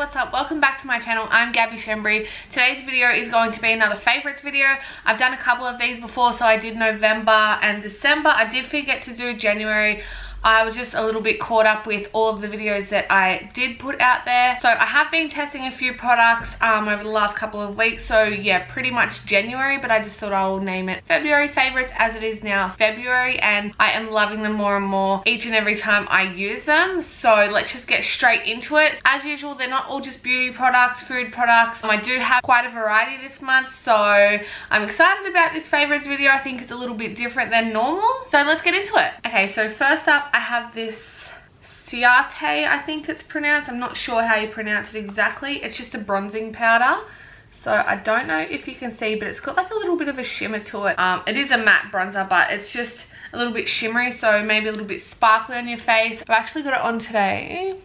what's up? Welcome back to my channel. I'm Gabby Shembry. Today's video is going to be another favorites video. I've done a couple of these before, so I did November and December. I did forget to do January. I was just a little bit caught up with all of the videos that I did put out there. So I have been testing a few products over the last couple of weeks. So yeah, pretty much January, but I just thought I will name it February favorites as it is now February, and I am loving them more and more each and every time I use them. So let's just get straight into it. As usual, they're not all just beauty products, food products. I do have quite a variety this month, so I'm excited about this favorites video. I think it's a little bit different than normal. So let's get into it. Okay, so first up, I have this Ciate, I think it's pronounced. I'm not sure how you pronounce it exactly. It's just a bronzing powder. So I don't know if you can see, but it's got like a little bit of a shimmer to it. It is a matte bronzer, but it's just a little bit shimmery, so maybe a little bit sparkly on your face. I've actually got it on today,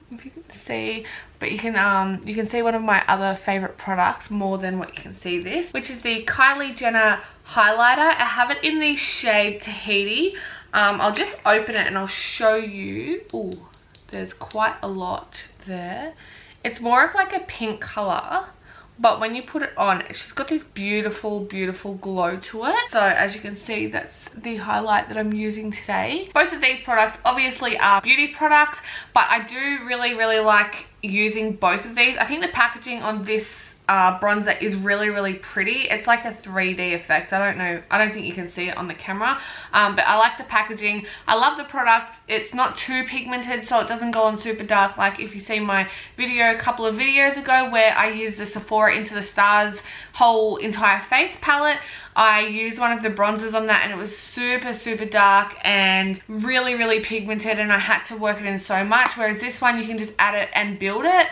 if you can see, but you can see one of my other favorite products more than what you can see this, which is the Kylie Jenner highlighter. I have it in the shade Tahiti. I'll just open it and I'll show you. Oh, there's quite a lot there. It's more of like a pink color, but when you put it on, it's just got this beautiful, beautiful glow to it. So as you can see, that's the highlight that I'm using today. Both of these products obviously are beauty products, but I do really, really like using both of these. I think the packaging on this bronzer is really, really pretty. It's like a 3D effect. I don't think you can see it on the camera, but I like the packaging. I love the product. It's not too pigmented, so it doesn't go on super dark. Like if you see my video a couple of videos ago where I used the Sephora Into the Stars whole entire face palette, I used one of the bronzers on that and it was super, super dark and really, really pigmented, and I had to work it in so much, whereas this one you can just add it and build it.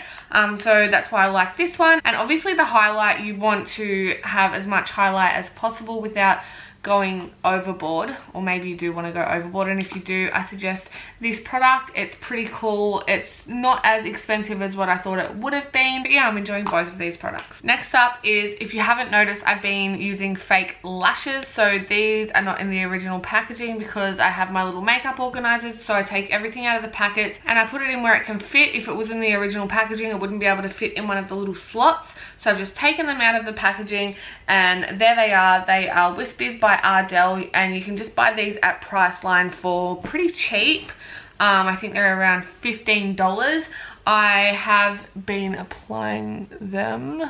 So that's why I like this one. And obviously the highlight, you want to have as much highlight as possible without going overboard, or maybe you do want to go overboard, and if you do, I suggest this product. It's pretty cool. It's not as expensive as what I thought it would have been, but yeah, I'm enjoying both of these products. Next up is, if you haven't noticed, I've been using fake lashes. So these are not in the original packaging because I have my little makeup organizers, so I take everything out of the packets and I put it in where it can fit. If it was in the original packaging, it wouldn't be able to fit in one of the little slots, so I've just taken them out of the packaging, and there they are. They are Wispies by Ardell, and you can just buy these at Priceline for pretty cheap. I think they're around $15. I have been applying them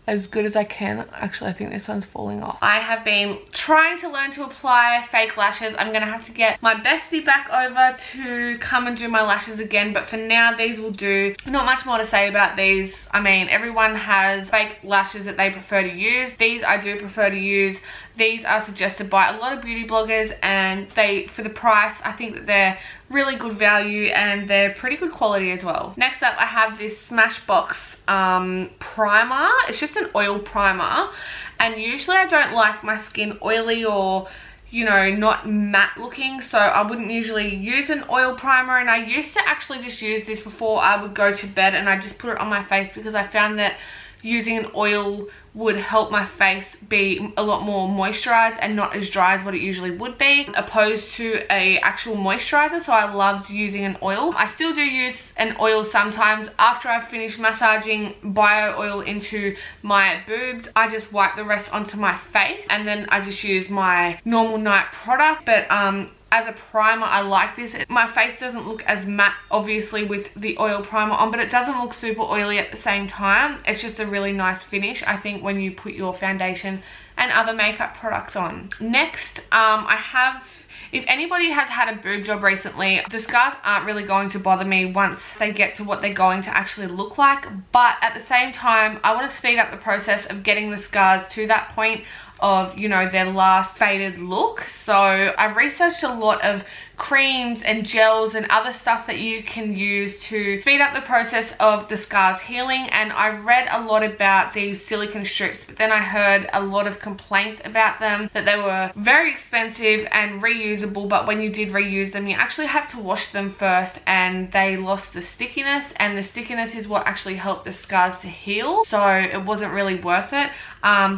as good as I can. Actually, I think this one's falling off. I have been trying to learn to apply fake lashes. I'm gonna have to get my bestie back over to come and do my lashes again, but for now these will do. Not much more to say about these. I mean, everyone has fake lashes that they prefer to use. These I do prefer to use. These are suggested by a lot of beauty bloggers, and they, for the price, I think that they're really good value and they're pretty good quality as well. Next up, I have this Smashbox primer. It's just an oil primer, and usually I don't like my skin oily or, you know, not matte looking, so I wouldn't usually use an oil primer, and I used to actually just use this before I would go to bed, and I just put it on my face because I found that using an oil would help my face be a lot more moisturized and not as dry as what it usually would be, opposed to a actual moisturizer. So I loved using an oil. I still do use an oil sometimes. After I've finished massaging bio oil into my boobs, I just wipe the rest onto my face, and then I just use my normal night product. But as a primer, I like this. My face doesn't look as matte, obviously, with the oil primer on, but it doesn't look super oily at the same time. It's just a really nice finish, I think, when you put your foundation and other makeup products on. Next, I have, if anybody has had a boob job recently, the scars aren't really going to bother me once they get to what they're going to actually look like. But at the same time, I want to speed up the process of getting the scars to that point of, you know, their last faded look. So I researched a lot of creams and gels and other stuff that you can use to speed up the process of the scars healing, and I read a lot about these silicone strips, but then I heard a lot of complaints about them, that they were very expensive and reusable, but when you did reuse them, you actually had to wash them first and they lost the stickiness, and the stickiness is what actually helped the scars to heal, so it wasn't really worth it.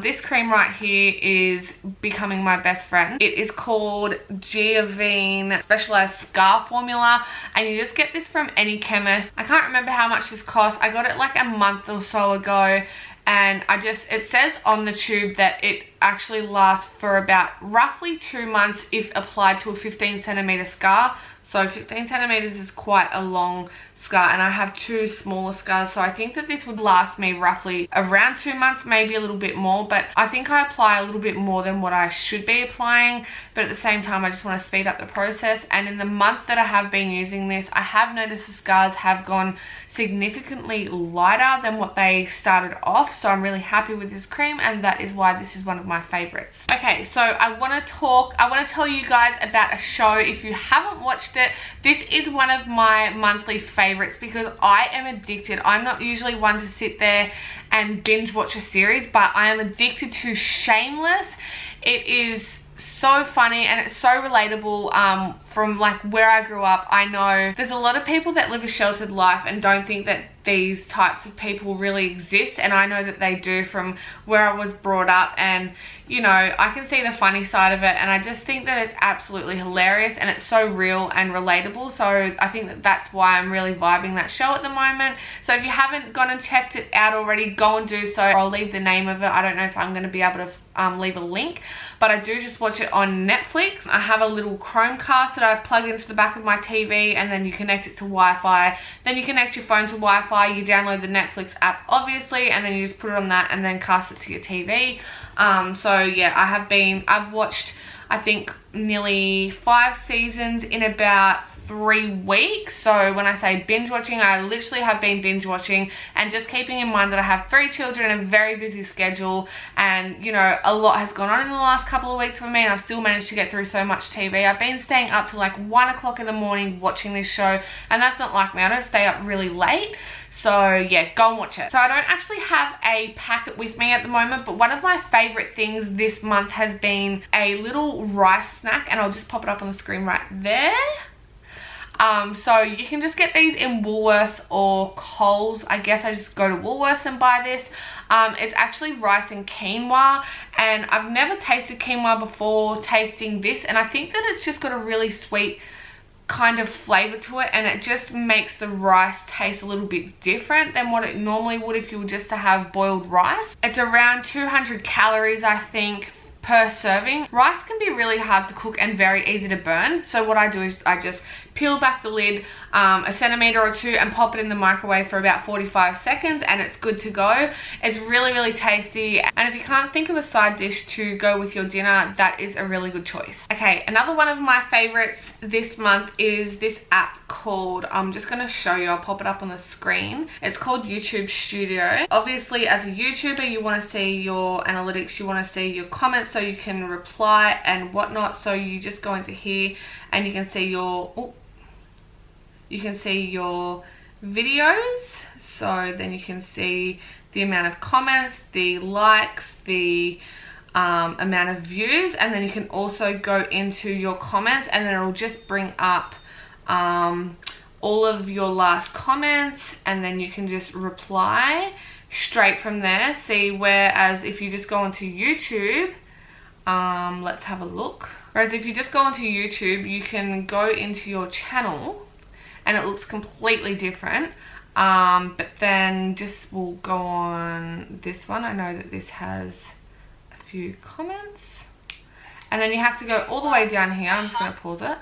This cream right here is becoming my best friend. It is called Giavine specialized scar formula, and you just get this from any chemist. I can't remember how much this cost. I got it like a month or so ago, and it says on the tube that it actually lasts for about roughly 2 months if applied to a 15 centimeter scar. So 15 centimeters is quite a long scar, and I have 2 smaller scars, so I think that this would last me roughly around 2 months, maybe a little bit more. But I think I apply a little bit more than what I should be applying, but at the same time I just want to speed up the process. And in the month that I have been using this, I have noticed the scars have gone significantly lighter than what they started off, so I'm really happy with this cream, and that is why this is one of my favorites. Okay, so I want to tell you guys about a show. If you haven't watched it, this is one of my monthly favorites because I am addicted. I'm not usually one to sit there and binge watch a series, but I am addicted to Shameless. It is so funny and it's so relatable. From like where I grew up, I know there's a lot of people that live a sheltered life and don't think that these types of people really exist, and I know that they do from where I was brought up. And you know, I can see the funny side of it, and I just think that it's absolutely hilarious and it's so real and relatable. So I think that that's why I'm really vibing that show at the moment. So if you haven't gone and checked it out already, go and do so. I'll leave the name of it. I don't know if I'm going to be able to leave a link, but I do just watch it on Netflix. I have a little Chromecast that I plug into the back of my TV, and then you connect it to Wi-Fi. Then you connect your phone to Wi-Fi, you download the Netflix app obviously, and then you just put it on that and then cast it to your TV. So yeah, I've watched I think nearly 5 seasons in about 3 weeks. So when I say binge watching, I literally have been binge watching, and just keeping in mind that I have 3 children and a very busy schedule, and you know, a lot has gone on in the last couple of weeks for me, and I've still managed to get through so much TV. I've been staying up to like 1 o'clock in the morning watching this show, and that's not like me. I don't stay up really late. So yeah, go and watch it. So I don't actually have a packet with me at the moment, but one of my favorite things this month has been a little rice snack, and I'll just pop it up on the screen right there. So you can just get these in Woolworths or Coles. I guess I just go to Woolworths and buy this. It's actually rice and quinoa, and I've never tasted quinoa before tasting this, and I think that it's just got a really sweet kind of flavor to it, and it just makes the rice taste a little bit different than what it normally would if you were just to have boiled rice. It's around 200 calories, I think, per serving. Rice can be really hard to cook and very easy to burn, so what I do is I just peel back the lid a centimeter or 2 and pop it in the microwave for about 45 seconds, and it's good to go. It's really, really tasty, and if you can't think of a side dish to go with your dinner, that is a really good choice. Okay, another one of my favorites this month is this app called, I'm just going to show you, I'll pop it up on the screen. It's called YouTube Studio. Obviously, as a YouTuber, you want to see your analytics, you want to see your comments so you can reply and whatnot. So you just go into here and you can see your videos. So then you can see the amount of comments, the likes, the amount of views, and then you can also go into your comments, and then it'll just bring up all of your last comments, and then you can just reply straight from there. See, whereas if you just go onto YouTube, let's have a look. Whereas if you just go onto YouTube, you can go into your channel and it looks completely different. But then just we'll go on this one. I know that this has a few comments, and then you have to go all the way down here. I'm just going to pause it.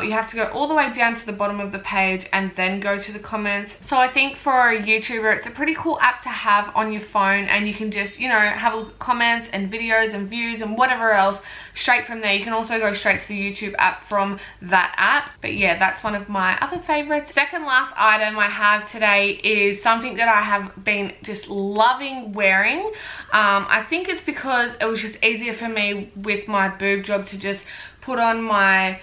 You have to go all the way down to the bottom of the page and then go to the comments. So I think for a YouTuber, it's a pretty cool app to have on your phone, and you can just, you know, have a look at comments and videos and views and whatever else straight from there. You can also go straight to the YouTube app from that app. But yeah, that's one of my other favorites. Second last item I have today is something that I have been just loving wearing. I think it's because it was just easier for me with my boob job to just put on my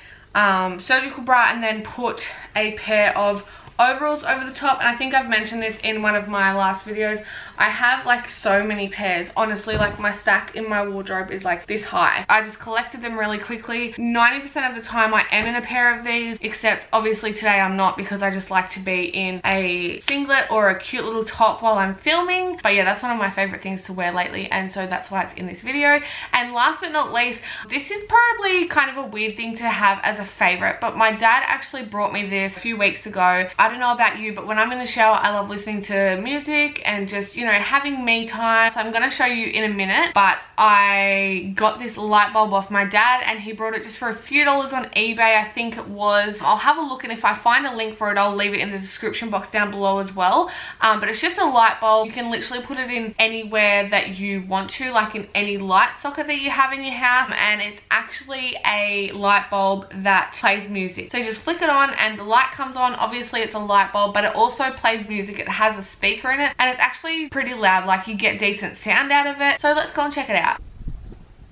surgical bra and then put a pair of overalls over the top. And I think I've mentioned this in one of my last videos. I have like so many pairs. Honestly, like my stack in my wardrobe is like this high. I just collected them really quickly. 90% of the time I am in a pair of these, except obviously today I'm not, because I just like to be in a singlet or a cute little top while I'm filming. But yeah, that's one of my favorite things to wear lately, and so that's why it's in this video. And last but not least, this is probably kind of a weird thing to have as a favorite, but my dad actually brought me this a few weeks ago. I don't know about you, but when I'm in the shower, I love listening to music and just, you know, having me time. So I'm gonna show you in a minute, but I got this light bulb off my dad, and he brought it just for a few dollars on eBay, I think it was. I'll have a look, and if I find a link for it, I'll leave it in the description box down below as well. But it's just a light bulb. You can literally put it in anywhere that you want to, like in any light socket that you have in your house, and it's actually a light bulb that plays music. So you just flick it on and the light comes on. Obviously it's a light bulb, but it also plays music. It has a speaker in it, and it's actually pretty loud, like you get decent sound out of it. So let's go and check it out.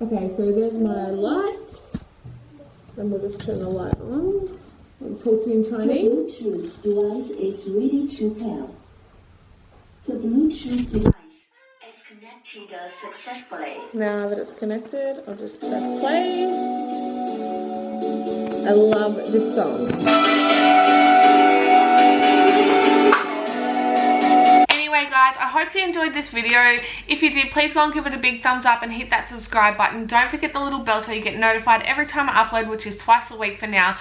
Okay, so there's my light, and we'll just turn the light on. I'll talk to you in Chinese. The Bluetooth device is ready to pair. The Bluetooth device is connected successfully. Now that it's connected, I'll just press play. I love this song. Anyway guys, I hope you enjoyed this video. If you did, please go and give it a big thumbs up and hit that subscribe button. Don't forget the little bell so you get notified every time I upload, which is twice a week for now.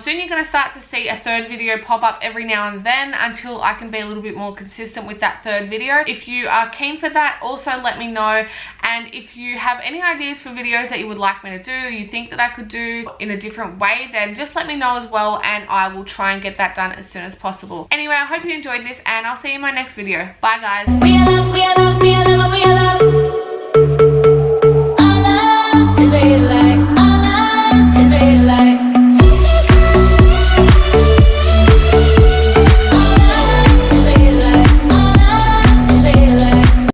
Soon you're going to start to see a third video pop up every now and then until I can be a little bit more consistent with that third video. If you are keen for that, also let me know. And if you have any ideas for videos that you would like me to do, you think that I could do in a different way, then just let me know as well, and I will try and get that done as soon as possible. Anyway, I hope you enjoyed this, and I'll see you in my next video. Bye guys. We are love, we are love, we are love, we are love.